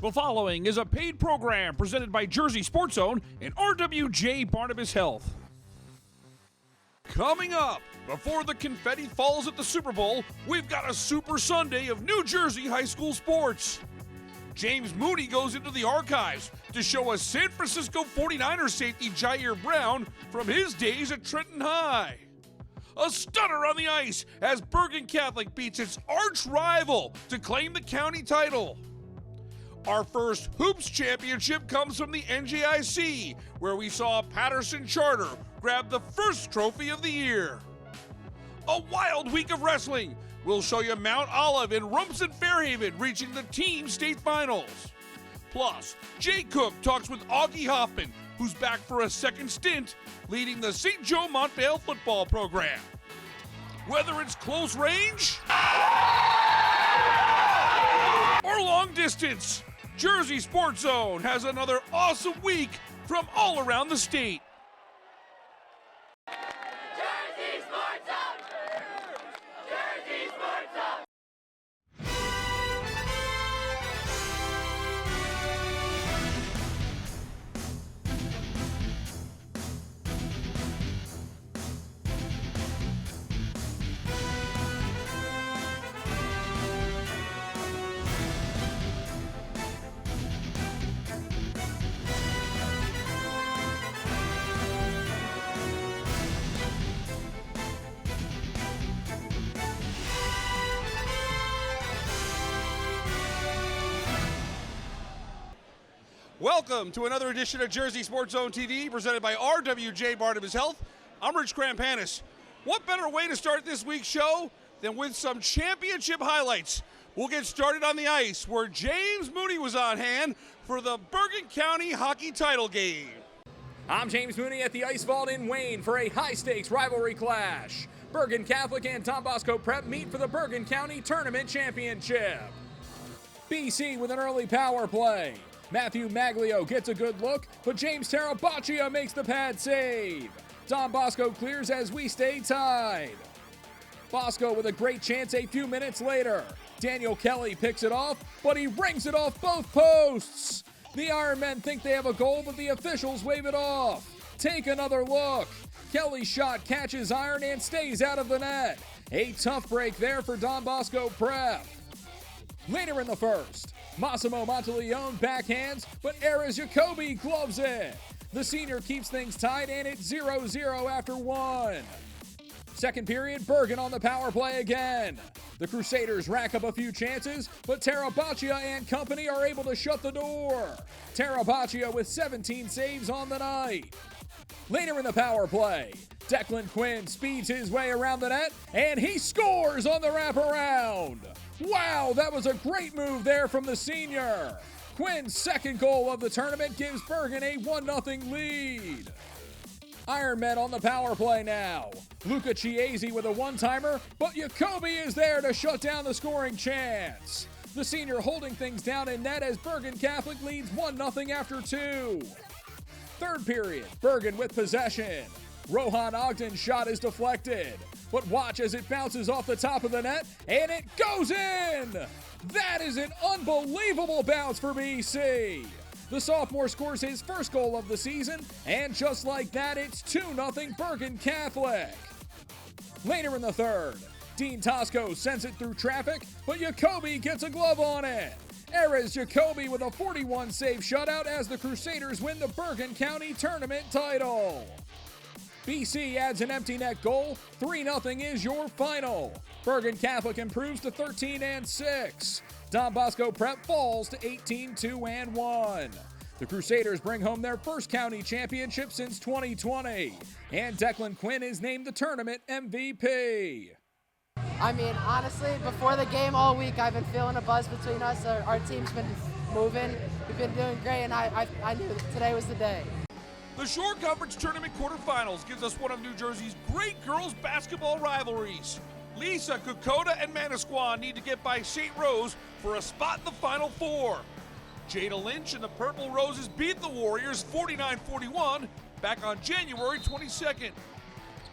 The following is a paid program presented by Jersey Sports Zone and RWJ Barnabas Health. Coming up, before the confetti falls at the Super Bowl, we've got a Super Sunday of New Jersey high school sports. James Mooney goes into the archives to show us San Francisco 49ers safety Jair Brown from his days at Trenton High. A stunner on the ice as Bergen Catholic beats its arch rival to claim the county title. Our first Hoops Championship comes from the NJIC, where we saw Patterson Charter grab the first trophy of the year. A wild week of wrestling. We'll show you Mount Olive and Rumson Fairhaven reaching the team state finals. Plus, Jay Cook talks with Augie Hoffman, who's back for a second stint leading the St. Joe Montvale football program. Whether it's close range or long distance, Jersey Sports Zone has another awesome week from all around the state. Jersey Sports Zone! Jersey Sports Zone! Welcome to another edition of Jersey Sports Zone TV presented by RWJ Barnabas Health. I'm Rich Krampanis. What better way to start this week's show than with some championship highlights? We'll get started on the ice where James Mooney was on hand for the Bergen County hockey title game. I'm James Mooney at the Ice Vault in Wayne for a high-stakes rivalry clash. Bergen Catholic and Don Bosco Prep meet for the Bergen County Tournament Championship. BC with an early power play. Matthew Maglio gets a good look, but James Tarabaccia makes the pad save. Don Bosco clears as we stay tied. Bosco with a great chance a few minutes later. Daniel Kelly picks it off, but he rings it off both posts. The Ironmen think they have a goal, but the officials wave it off. Take another look. Kelly's shot catches iron and stays out of the net. A tough break there for Don Bosco Prep. Later in the first, Massimo Monteleone backhands, but Ares Jacoby gloves it. The senior keeps things tied and it's 0-0 after one. Second period, Bergen on the power play again. The Crusaders rack up a few chances, but Tarabaccia and company are able to shut the door. Tarabaccia with 17 saves on the night. Later in the power play, Declan Quinn speeds his way around the net, and he scores on the wraparound. Wow, that was a great move there from the senior. Quinn's second goal of the tournament gives Bergen a 1-0 lead. Ironmen on the power play now. Luca Chiesi with a one-timer, but Jacoby is there to shut down the scoring chance. The senior holding things down in net as Bergen Catholic leads 1-0 after two. Third period, Bergen with possession. Rohan Ogden's shot is deflected, but watch as it bounces off the top of the net, and it goes in! That is an unbelievable bounce for BC. The sophomore scores his first goal of the season, and just like that, it's 2-0 Bergen Catholic. Later in the third, Dean Tosco sends it through traffic, but Jacoby gets a glove on it. Ares Jacoby with a 41-save shutout as the Crusaders win the Bergen County Tournament title. BC adds an empty net goal. 3-0 is your final. Bergen Catholic improves to 13-6. Don Bosco Prep falls to 18-2-1. The Crusaders bring home their first county championship since 2020. And Declan Quinn is named the tournament MVP. I mean, honestly, before the game all week, I've been feeling a buzz between us. Our team's been moving. We've been doing great, and I knew today was the day. The Shore Conference Tournament quarterfinals gives us one of New Jersey's great girls basketball rivalries. Lisa, Kokoda, and Manasquan need to get by St. Rose for a spot in the Final Four. Jada Lynch and the Purple Roses beat the Warriors 49-41 back on January 22nd.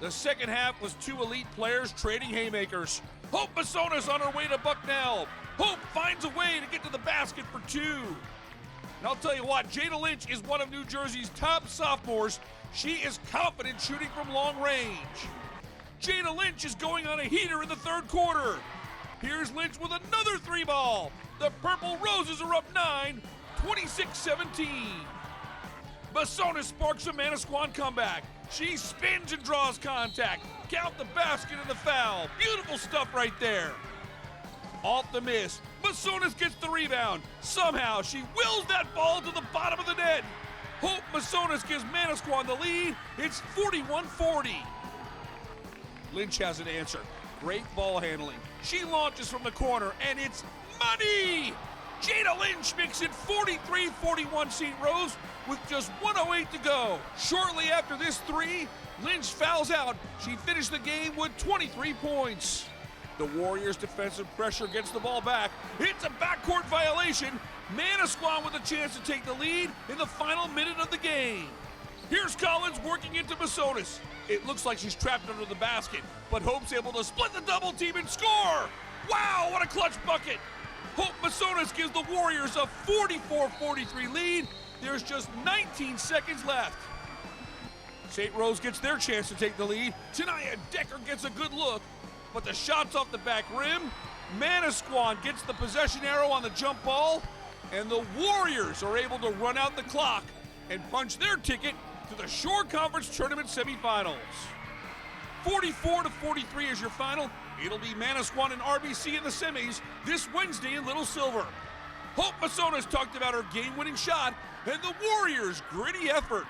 The second half was two elite players trading haymakers. Hope Masonis on her way to Bucknell. Hope finds a way to get to the basket for two. And I'll tell you what, Jada Lynch is one of New Jersey's top sophomores. She is confident shooting from long range. Jada Lynch is going on a heater in the third quarter. Here's Lynch with another three ball. The Purple Roses are up 9, 26-17. Masonis sparks a Manasquan comeback. She spins and draws contact. Count the basket and the foul. Beautiful stuff right there. Off the miss, Masonis gets the rebound. Somehow she wills that ball to the bottom of the net. Hope Masonis gives Manasquan the lead. It's 41-40. Lynch has an answer. Great ball handling. She launches from the corner, and it's money! Jada Lynch makes it 43-41 St. Rose with just 1:08 to go. Shortly after this three, Lynch fouls out. She finished the game with 23 points. The Warriors' defensive pressure gets the ball back. It's a backcourt violation. Manasquan with a chance to take the lead in the final minute of the game. Here's Collins working into Masonis. It looks like she's trapped under the basket, but Hope's able to split the double team and score. Wow, what a clutch bucket. Hope Masonis gives the Warriors a 44-43 lead. There's just 19 seconds left. St. Rose gets their chance to take the lead. Tanaya Decker gets a good look, but the shot's off the back rim. Manasquan gets the possession arrow on the jump ball, and the Warriors are able to run out the clock and punch their ticket to the Shore Conference Tournament semifinals. 44-43 is your final. It'll be Manasquan and RBC in the semis this Wednesday in Little Silver. Hope Masonis talked about her game-winning shot and the Warriors' gritty effort.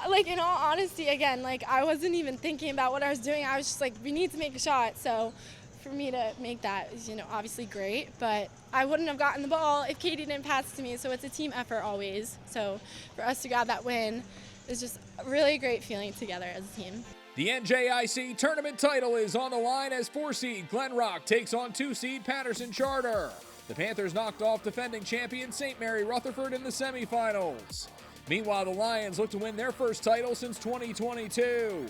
Like, in all honesty, again, like, I wasn't even thinking about what I was doing. I was just like, we need to make a shot. So for me to make that is, obviously great. But I wouldn't have gotten the ball if Katie didn't pass it to me. So it's a team effort always. So for us to grab that win is just a really great feeling together as a team. The NJIC tournament title is on the line as 4-seed Glen Rock takes on 2-seed Patterson Charter. The Panthers knocked off defending champion St. Mary Rutherford in the semifinals. Meanwhile, the Lions look to win their first title since 2022.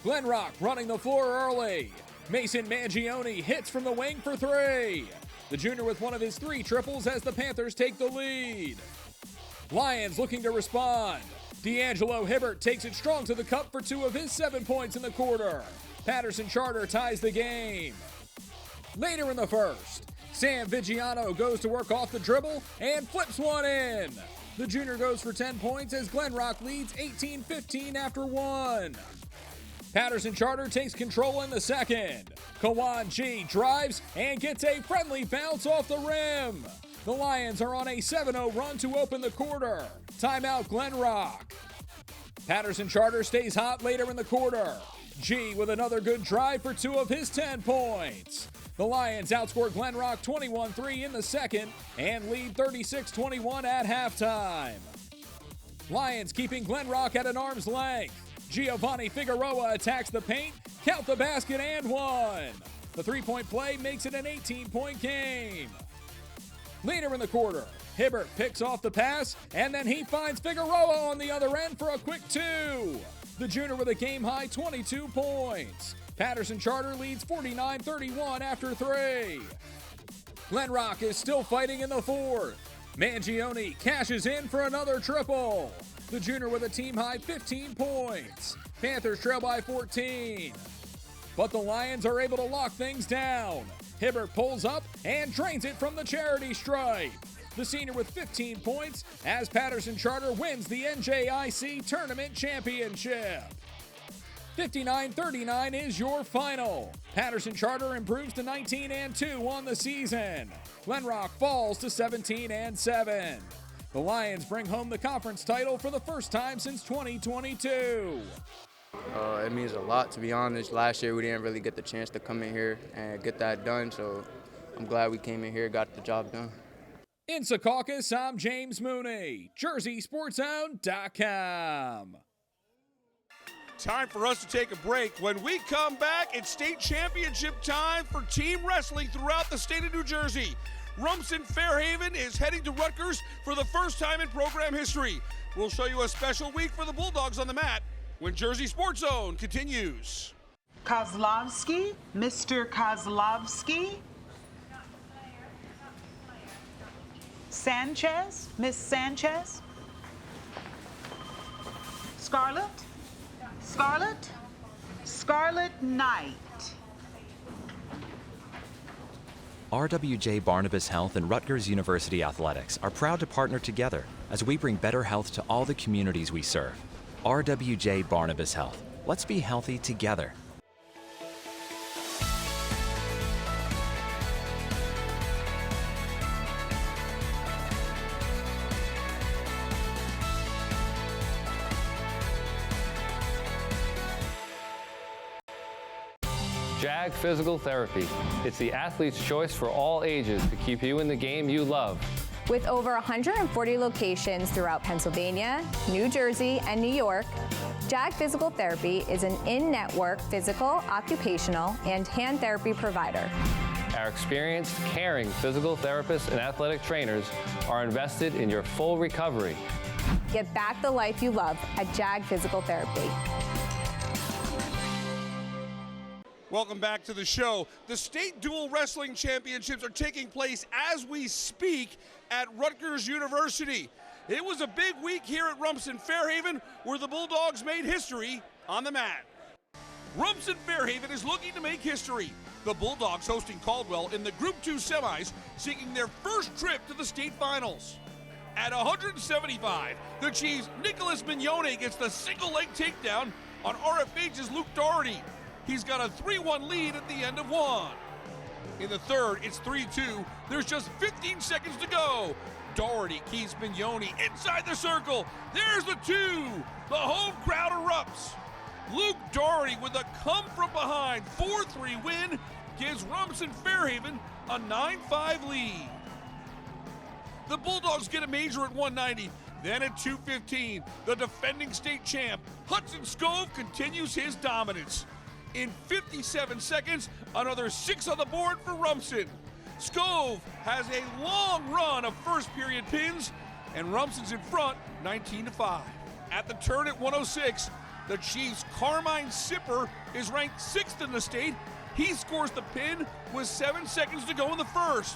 Glen Rock running the floor early. Mason Mangione hits from the wing for three. The junior with one of his three triples as the Panthers take the lead. Lions looking to respond. D'Angelo Hibbert takes it strong to the cup for two of his 7 points in the quarter. Patterson Charter ties the game. Later in the first, Sam Vigiano goes to work off the dribble and flips one in. The junior goes for 10 points as Glen Rock leads 18-15 after one. Patterson Charter takes control in the second. Kawan G drives and gets a friendly bounce off the rim. The Lions are on a 7-0 run to open the quarter. Timeout Glen Rock. Patterson Charter stays hot later in the quarter. G with another good drive for two of his 10 points. The Lions outscore Glen Rock 21-3 in the second and lead 36-21 at halftime. Lions keeping Glen Rock at an arm's length. Giovanni Figueroa attacks the paint, count the basket and one. The three-point play makes it an 18-point game. Later in the quarter, Hibbert picks off the pass, and then he finds Figueroa on the other end for a quick two. The junior with a game-high 22 points. Patterson Charter leads 49-31 after three. Glen Rock is still fighting in the fourth. Mangione cashes in for another triple. The junior with a team-high 15 points. Panthers trail by 14. But the Lions are able to lock things down. Hibbert pulls up and drains it from the charity stripe. The senior with 15 points as Patterson Charter wins the NJIC Tournament Championship. 59-39 is your final. Patterson Charter improves to 19-2 on the season. Glen Rock falls to 17-7. The Lions bring home the conference title for the first time since 2022. It means a lot, to be honest. Last year we didn't really get the chance to come in here and get that done, so I'm glad we came in here, got the job done. In Secaucus, I'm James Mooney, JerseySportsZone.com. Time for us to take a break. When we come back, it's state championship time for team wrestling throughout the state of New Jersey. Rumson Fairhaven is heading to Rutgers for the first time in program history. We'll show you a special week for the Bulldogs on the mat when Jersey Sports Zone continues. Kozlovsky, Mr. Kozlovsky. Sanchez, Miss Sanchez. Scarlett, Scarlett, Scarlett Knight. RWJ Barnabas Health and Rutgers University Athletics are proud to partner together as we bring better health to all the communities we serve. RWJ Barnabas Health. Let's be healthy together. JAG Physical Therapy. It's the athlete's choice for all ages to keep you in the game you love. With over 140 locations throughout Pennsylvania, New Jersey, and New York, JAG Physical Therapy is an in-network physical, occupational, and hand therapy provider. Our experienced, caring physical therapists and athletic trainers are invested in your full recovery. Get back the life you love at JAG Physical Therapy. Welcome back to the show. The state dual wrestling championships are taking place as we speak at Rutgers University. It was a big week here at Rumson Fairhaven where the Bulldogs made history on the mat. Rumson Fairhaven is looking to make history. The Bulldogs hosting Caldwell in the Group 2 semis, seeking their first trip to the state finals. At 175, the Chiefs' Nicholas Mignone gets the single leg takedown on RFH's Luke Doherty. He's got a 3-1 lead at the end of one. In the third, it's 3-2. There's just 15 seconds to go. Doherty keeps Mignone inside the circle. There's the 2. The home crowd erupts. Luke Doherty with a come-from-behind 4-3 win gives Rumson Fairhaven a 9-5 lead. The Bulldogs get a major at 190. Then at 215, the defending state champ, Hudson Scove, continues his dominance. In 57 seconds, another 6 on the board for Rumson. Scove has a long run of first period pins, and Rumson's in front 19-5. At the turn at 106, the Chiefs' Carmine Sipper is ranked 6th in the state. He scores the pin with 7 seconds to go in the first.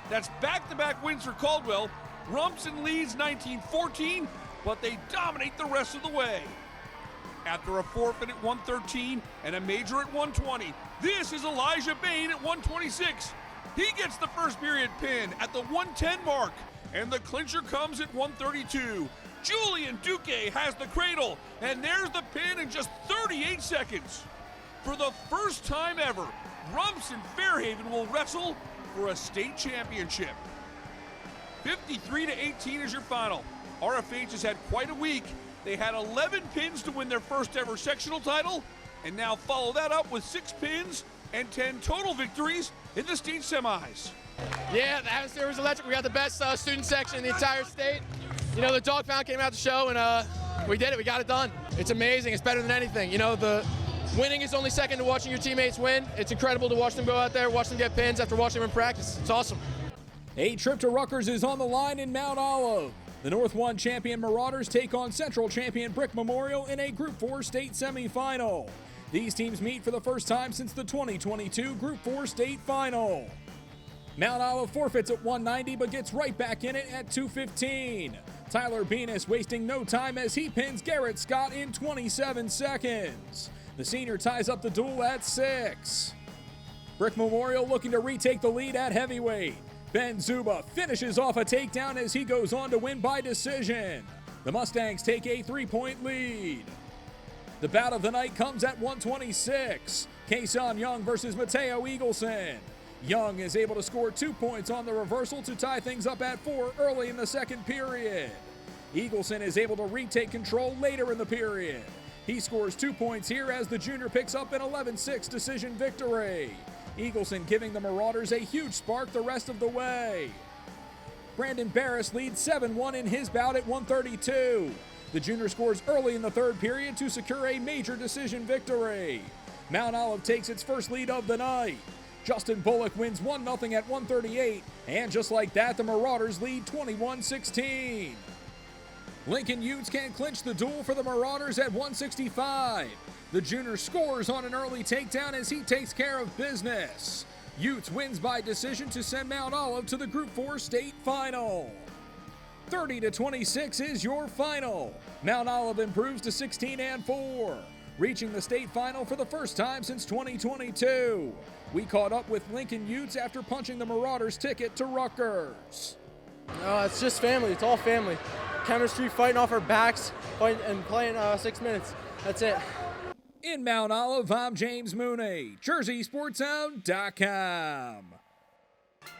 That's back-to-back wins for Caldwell. Rumson leads 19-14, but they dominate the rest of the way. After a forfeit at 113 and a major at 120, this is Elijah Bain at 126. He gets the first period pin at the 110 mark, and the clincher comes at 132. Julian Duque has the cradle, and there's the pin in just 38 seconds. For the first time ever, Rumson Fairhaven will wrestle for a state championship. 53-18 is your final. RFH has had quite a week. They had 11 pins to win their first ever sectional title, and now follow that up with 6 pins and 10 total victories in the state semis. Yeah, the atmosphere was electric. We got the best student section in the entire state. You know, the dog pound came out to show, and we did it. We got it done. It's amazing. It's better than anything. You know, the winning is only second to watching your teammates win. It's incredible to watch them go out there, watch them get pins after watching them in practice. It's awesome. A trip to Rutgers is on the line in Mount Olive. The North 1 champion Marauders take on Central champion Brick Memorial in a Group 4 state semifinal. These teams meet for the first time since the 2022 Group 4 state final. Mount Olive forfeits at 190 but gets right back in it at 215. Tyler Benes wasting no time as he pins Garrett Scott in 27 seconds. The senior ties up the duel at 6. Brick Memorial looking to retake the lead at heavyweight. Ben Zuba finishes off a takedown as he goes on to win by decision. The Mustangs take a 3-point lead. The bout of the night comes at 126. Kason Young versus Mateo Eagleson. Young is able to score 2 points on the reversal to tie things up at 4 early in the second period. Eagleson is able to retake control later in the period. He scores 2 points here as the junior picks up an 11-6 decision victory. Eagleson giving the Marauders a huge spark the rest of the way. Brandon Barris leads 7-1 in his bout at 132. The junior scores early in the third period to secure a major decision victory. Mount Olive takes its first lead of the night. Justin Bullock wins 1-0 at 138, and just like that, the Marauders lead 21-16. Lincoln Utes can clinch the duel for the Marauders at 165. The junior scores on an early takedown as he takes care of business. Utes wins by decision to send Mount Olive to the Group 4 state final. 30-26 is your final. Mount Olive improves to 16-4, reaching the state final for the first time since 2022. We caught up with Lincoln Utes after punching the Marauders' ticket to Rutgers. It's just family. It's all family. Chemistry, fighting off our backs, and playing 6 minutes. That's it. In Mount Olive, I'm James Mooney, JerseySportsZone.com.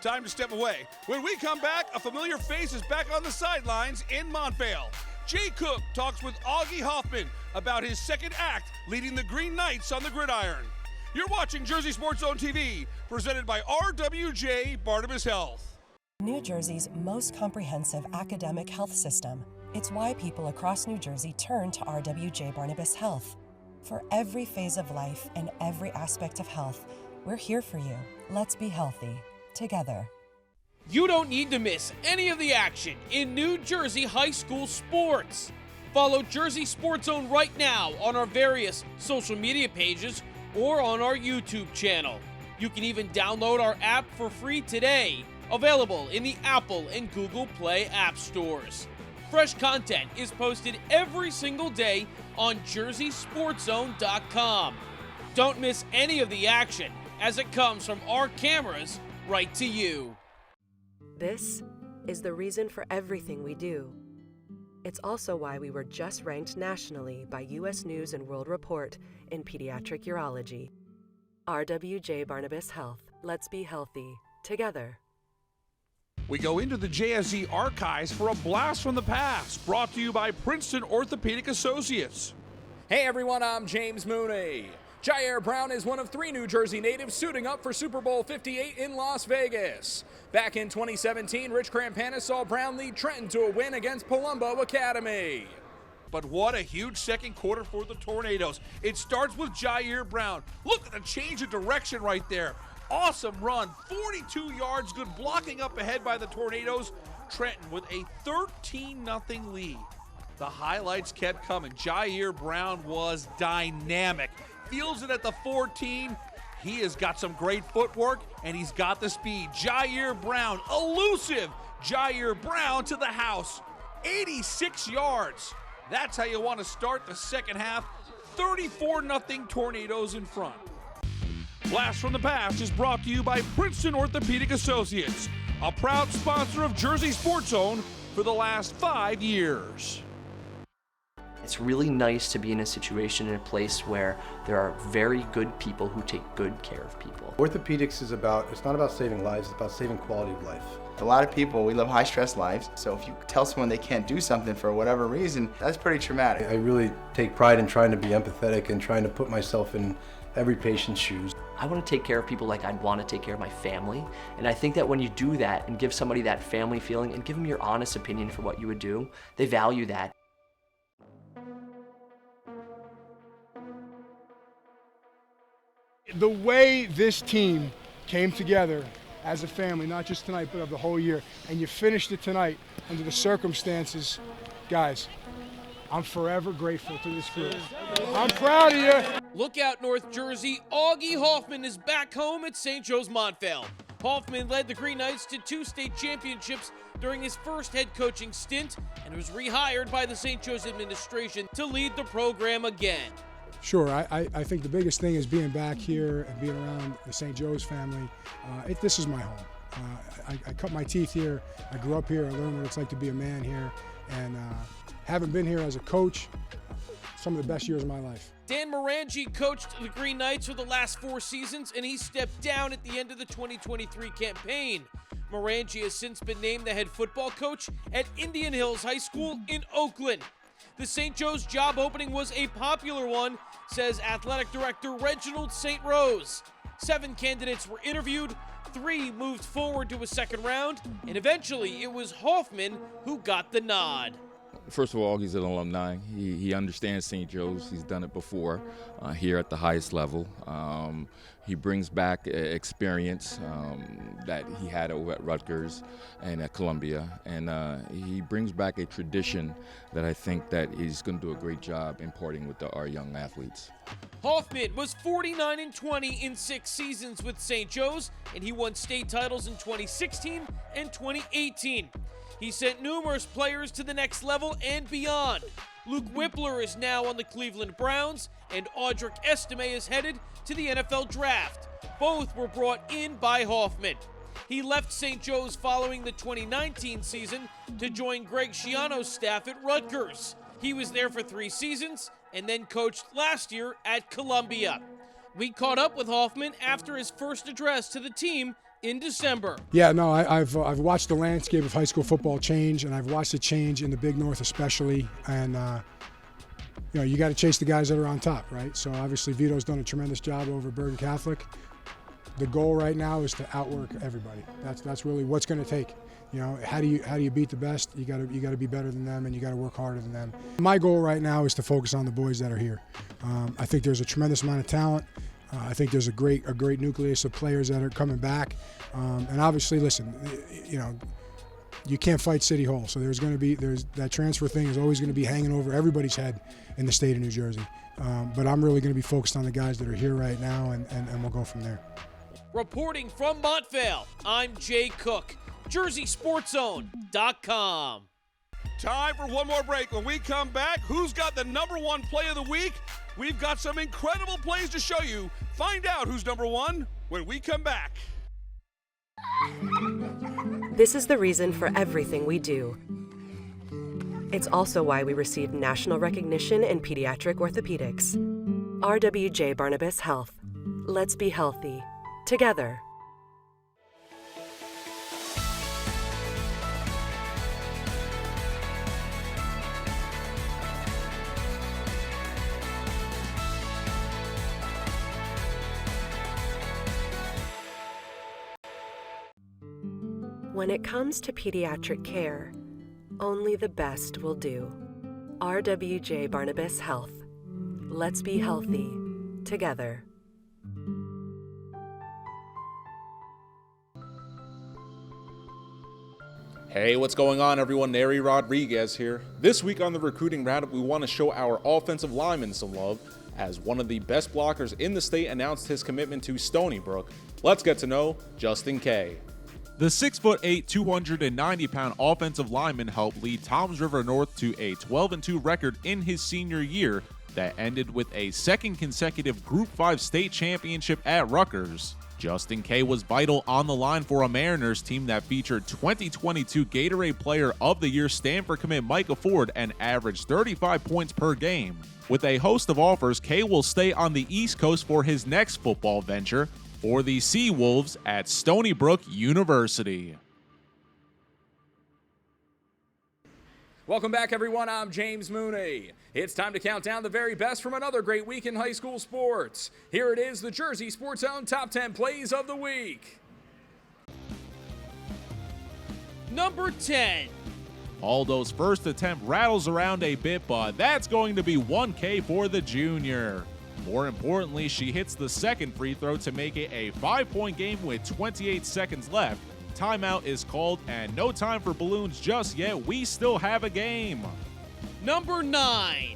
Time to step away. When we come back, a familiar face is back on the sidelines in Montvale. Jay Cook talks with Augie Hoffman about his second act leading the Green Knights on the gridiron. You're watching Jersey Sports Zone TV, presented by RWJ Barnabas Health. New Jersey's most comprehensive academic health system. It's why people across New Jersey turn to RWJ Barnabas Health. For every phase of life and every aspect of health, we're here for you. Let's be healthy together. You don't need to miss any of the action in New Jersey high school sports. Follow Jersey Sports Zone right now on our various social media pages or on our YouTube channel. You can even download our app for free today, available in the Apple and Google Play app stores. Fresh content is posted every single day on JerseySportsZone.com. Don't miss any of the action as it comes from our cameras right to you. This is the reason for everything we do. It's also why we were just ranked nationally by U.S. News & World Report in pediatric urology. RWJ Barnabas Health. Let's be healthy together. We go into the JSZ archives for a blast from the past, brought to you by Princeton Orthopedic Associates. Hey everyone, I'm James Mooney. Jair Brown is one of 3 New Jersey natives suiting up for Super Bowl 58 in Las Vegas. Back in 2017, Rich Crampanis saw Brown lead Trenton to a win against Palumbo Academy. But what a huge second quarter for the Tornadoes. It starts with Jair Brown. Look at the change of direction right there. Awesome run, 42 yards, good blocking up ahead by the Tornadoes. Trenton with a 13-0 lead. The highlights kept coming. Jair Brown was dynamic. Fields it at the 14. He has got some great footwork, and he's got the speed. Jair Brown, elusive. Jair Brown to the house, 86 yards. That's how you want to start the second half. 34-0 Tornadoes in front. Blast from the Past is brought to you by Princeton Orthopedic Associates, a proud sponsor of Jersey Sports Zone for the last 5 years. It's really nice to be in a situation, in a place where there are very good people who take good care of people. Orthopedics it's not about saving lives, it's about saving quality of life. A lot of people, we live high-stress lives, so if you tell someone they can't do something for whatever reason, that's pretty traumatic. I really take pride in trying to be empathetic and trying to put myself in every patient's shoes. I want to take care of people like I'd want to take care of my family, and I think that when you do that and give somebody that family feeling and give them your honest opinion for what you would do, they value that. The way this team came together as a family, not just tonight, but of the whole year, and you finished it tonight under the circumstances, guys, I'm forever grateful to this group. I'm proud of you. Look out, North Jersey. Augie Hoffman is back home at St. Joe's Montvale. Hoffman led the Green Knights to 2 state championships during his first head coaching stint and was rehired by the St. Joe's administration to lead the program again. Sure, I think the biggest thing is being back here and being around the St. Joe's family. This is my home. I cut my teeth here. I grew up here. I learned what it's like to be a man here. And having been here as a coach, some of the best years of my life. Dan Morangi coached the Green Knights for the last 4 seasons, and he stepped down at the end of the 2023 campaign. Morangi has since been named the head football coach at Indian Hills High School in Oakland. The St. Joe's job opening was a popular one, says Athletic Director Reginald St. Rose. 7 candidates were interviewed, 3 moved forward to a second round, and eventually it was Hoffman who got the nod. First of all, he's an alumni. He understands St. Joe's. He's done it before here at the highest level. He brings back experience that he had over at Rutgers and at Columbia, and he brings back a tradition that I think that he's going to do a great job imparting with our young athletes. Hoffman was 49-20 in 6 seasons with St. Joe's, and he won state titles in 2016 and 2018. He sent numerous players to the next level and beyond. Luke Whippler is now on the Cleveland Browns, and Audric Estime is headed to the NFL Draft. Both were brought in by Hoffman. He left St. Joe's following the 2019 season to join Greg Schiano's staff at Rutgers. He was there for 3 seasons and then coached last year at Columbia. We caught up with Hoffman after his first address to the team in December. Yeah, no, I've watched the landscape of high school football change, and I've watched it change in the Big North especially. And you know, you got to chase the guys that are on top, right? So obviously Vito's done a tremendous job over Bergen Catholic. The goal right now is to outwork everybody. That's really what's going to take. You know, how do you beat the best? You got to be better than them, and you got to work harder than them. My goal right now is to focus on the boys that are here. I think there's a tremendous amount of talent. I think there's a great nucleus of players that are coming back. And obviously, listen, you know, you can't fight City Hall, so there's that transfer thing is always going to be hanging over everybody's head in the state of New Jersey. But I'm really going to be focused on the guys that are here right now, and we'll go from there. Reporting from Montvale, I'm Jay Cook, JerseySportsZone.com. Time for one more break. When we come back, who's got the #1 play of the week? We've got some incredible plays to show you. Find out who's #1 when we come back. This is the reason for everything we do. It's also why we received national recognition in pediatric orthopedics. RWJ Barnabas Health. Let's be healthy. Together. When it comes to pediatric care, only the best will do. RWJ Barnabas Health. Let's be healthy. Together. Hey, what's going on everyone? Neri Rodriguez here. This week on the Recruiting Roundup, we want to show our offensive linemen some love, as one of the best blockers in the state announced his commitment to Stony Brook. Let's get to know Justin Kay. The 6'8", 290-pound offensive lineman helped lead Toms River North to a 12-2 record in his senior year that ended with a second consecutive Group 5 state championship at Rutgers. Justin Kay was vital on the line for a Mariners team that featured 2022 Gatorade Player of the Year Stanford commit Micah Ford and averaged 35 points per game. With a host of offers, Kay will stay on the East Coast for his next football venture for the Sea Wolves at Stony Brook University. Welcome back, everyone. I'm James Mooney. It's time to count down the very best from another great week in high school sports. Here it is, the Jersey Sports Zone Top 10 Plays of the Week. Number 10. Aldo's first attempt rattles around a bit, but that's going to be 1K for the junior. More importantly, she hits the second free throw to make it a 5-point game with 28 seconds left. Timeout is called, and no time for balloons just yet. We still have a game. Number 9.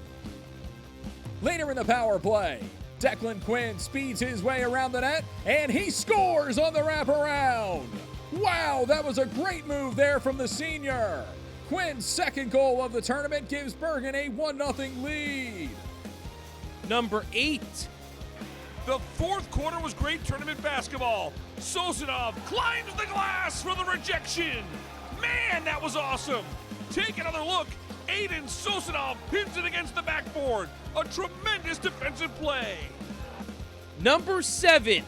Later in the power play, Declan Quinn speeds his way around the net, and he scores on the wraparound. Wow, that was a great move there from the senior. Quinn's second goal of the tournament gives Bergen a 1-0 lead. Number 8. The fourth quarter was great tournament basketball. Sosinov climbs the glass for the rejection. Man, that was awesome. Take another look. Aiden Sosinov pins it against the backboard. A tremendous defensive play. Number 7.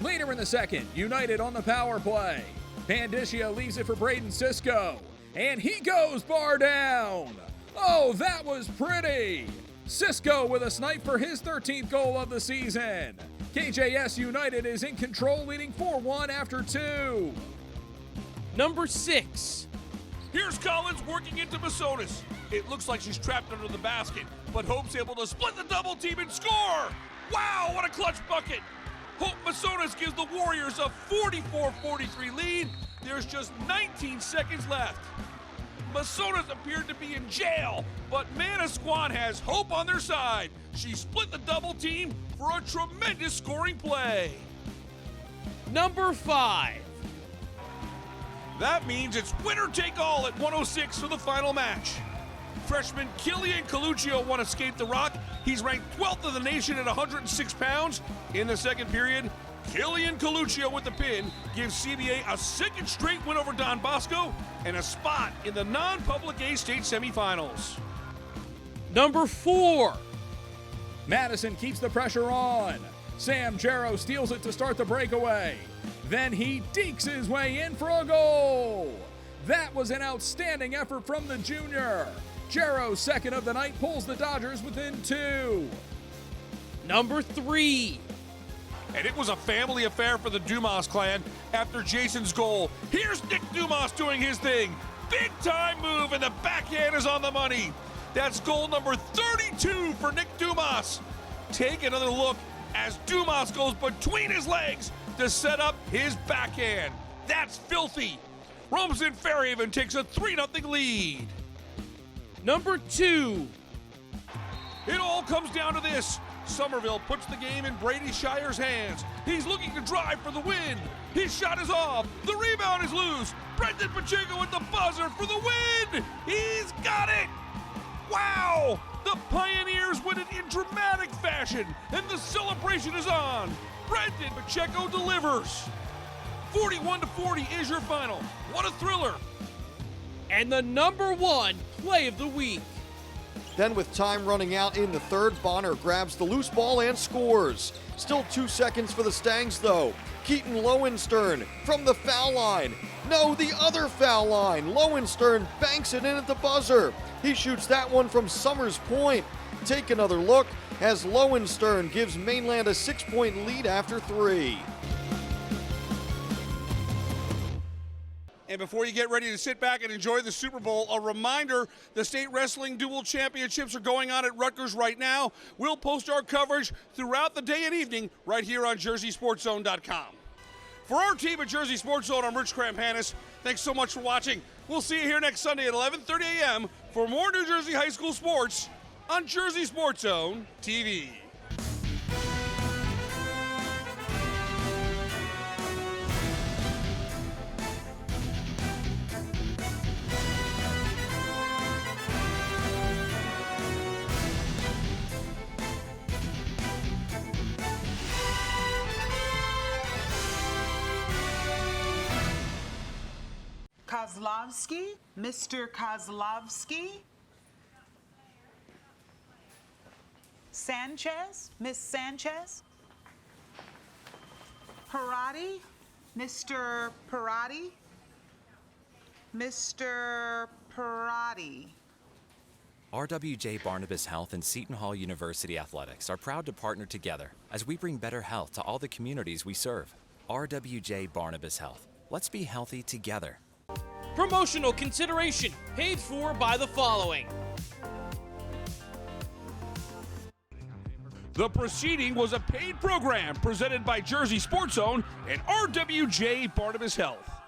Later in the second, United on the power play. Pandiscia leaves it for Braden Cisco, and he goes bar down. Oh, that was pretty. Cisco with a snipe for his 13th goal of the season. KJS United is in control, leading 4-1 after 2. Number 6. Here's Collins working into Masonis. It looks like she's trapped under the basket, but Hope's able to split the double team and score! Wow, what a clutch bucket! Hope Masonas gives the Warriors a 44-43 lead. There's just 19 seconds left. Masonas appeared to be in jail, but Manasquan has Hope on their side. She split the double team for a tremendous scoring play. Number 5. That means it's winner take all at 106 for the final match. Freshman Killian Coluccio won Escape the Rock. He's ranked 12th in the nation at 106 pounds. In the second period, Killian Coluccio with the pin gives CBA a second straight win over Don Bosco and a spot in the non-public A state semifinals. Number 4. Madison keeps the pressure on. Sam Jarrow steals it to start the breakaway. Then he dekes his way in for a goal. That was an outstanding effort from the junior. Jarrow's second of the night pulls the Dodgers within 2. Number 3. And it was a family affair for the Dumas clan after Jason's goal. Here's Nick Dumas doing his thing. Big time move, and the backhand is on the money. That's goal number 32 for Nick Dumas. Take another look as Dumas goes between his legs to set up his backhand. That's filthy. Romsen Fairhaven takes a 3-0 lead. Number 2. It all comes down to this. Somerville puts the game in Brady Shire's hands. He's looking to drive for the win. His shot is off. The rebound is loose. Brendan Pacheco with the buzzer for the win. He's got it. Wow! The Pioneers win it in dramatic fashion, and the celebration is on. Brendan Pacheco delivers. 41-40 is your final. What a thriller. And the number 1 play of the week. Then with time running out in the third, Bonner grabs the loose ball and scores. Still 2 seconds for the Stangs though. Keaton Lowenstern from the foul line. No, the other foul line. Lowenstern banks it in at the buzzer. He shoots that one from Summers Point. Take another look as Lowenstern gives Mainland a 6-point lead after 3. And before you get ready to sit back and enjoy the Super Bowl, a reminder, the State Wrestling Dual Championships are going on at Rutgers right now. We'll post our coverage throughout the day and evening right here on JerseySportsZone.com. For our team at Jersey Sports Zone, I'm Rich Crampanis. Thanks so much for watching. We'll see you here next Sunday at 11:30 a.m. for more New Jersey high school sports on Jersey Sports Zone TV. Kozlovsky, Mr. Kozlovsky. Sanchez, Miss Sanchez. Parati, Mr. Parati. Mr. Parati. RWJ Barnabas Health and Seton Hall University Athletics are proud to partner together as we bring better health to all the communities we serve. RWJ Barnabas Health. Let's be healthy together. Promotional consideration paid for by the following. The proceeding was a paid program presented by Jersey Sports Zone and RWJ Barnabas Health.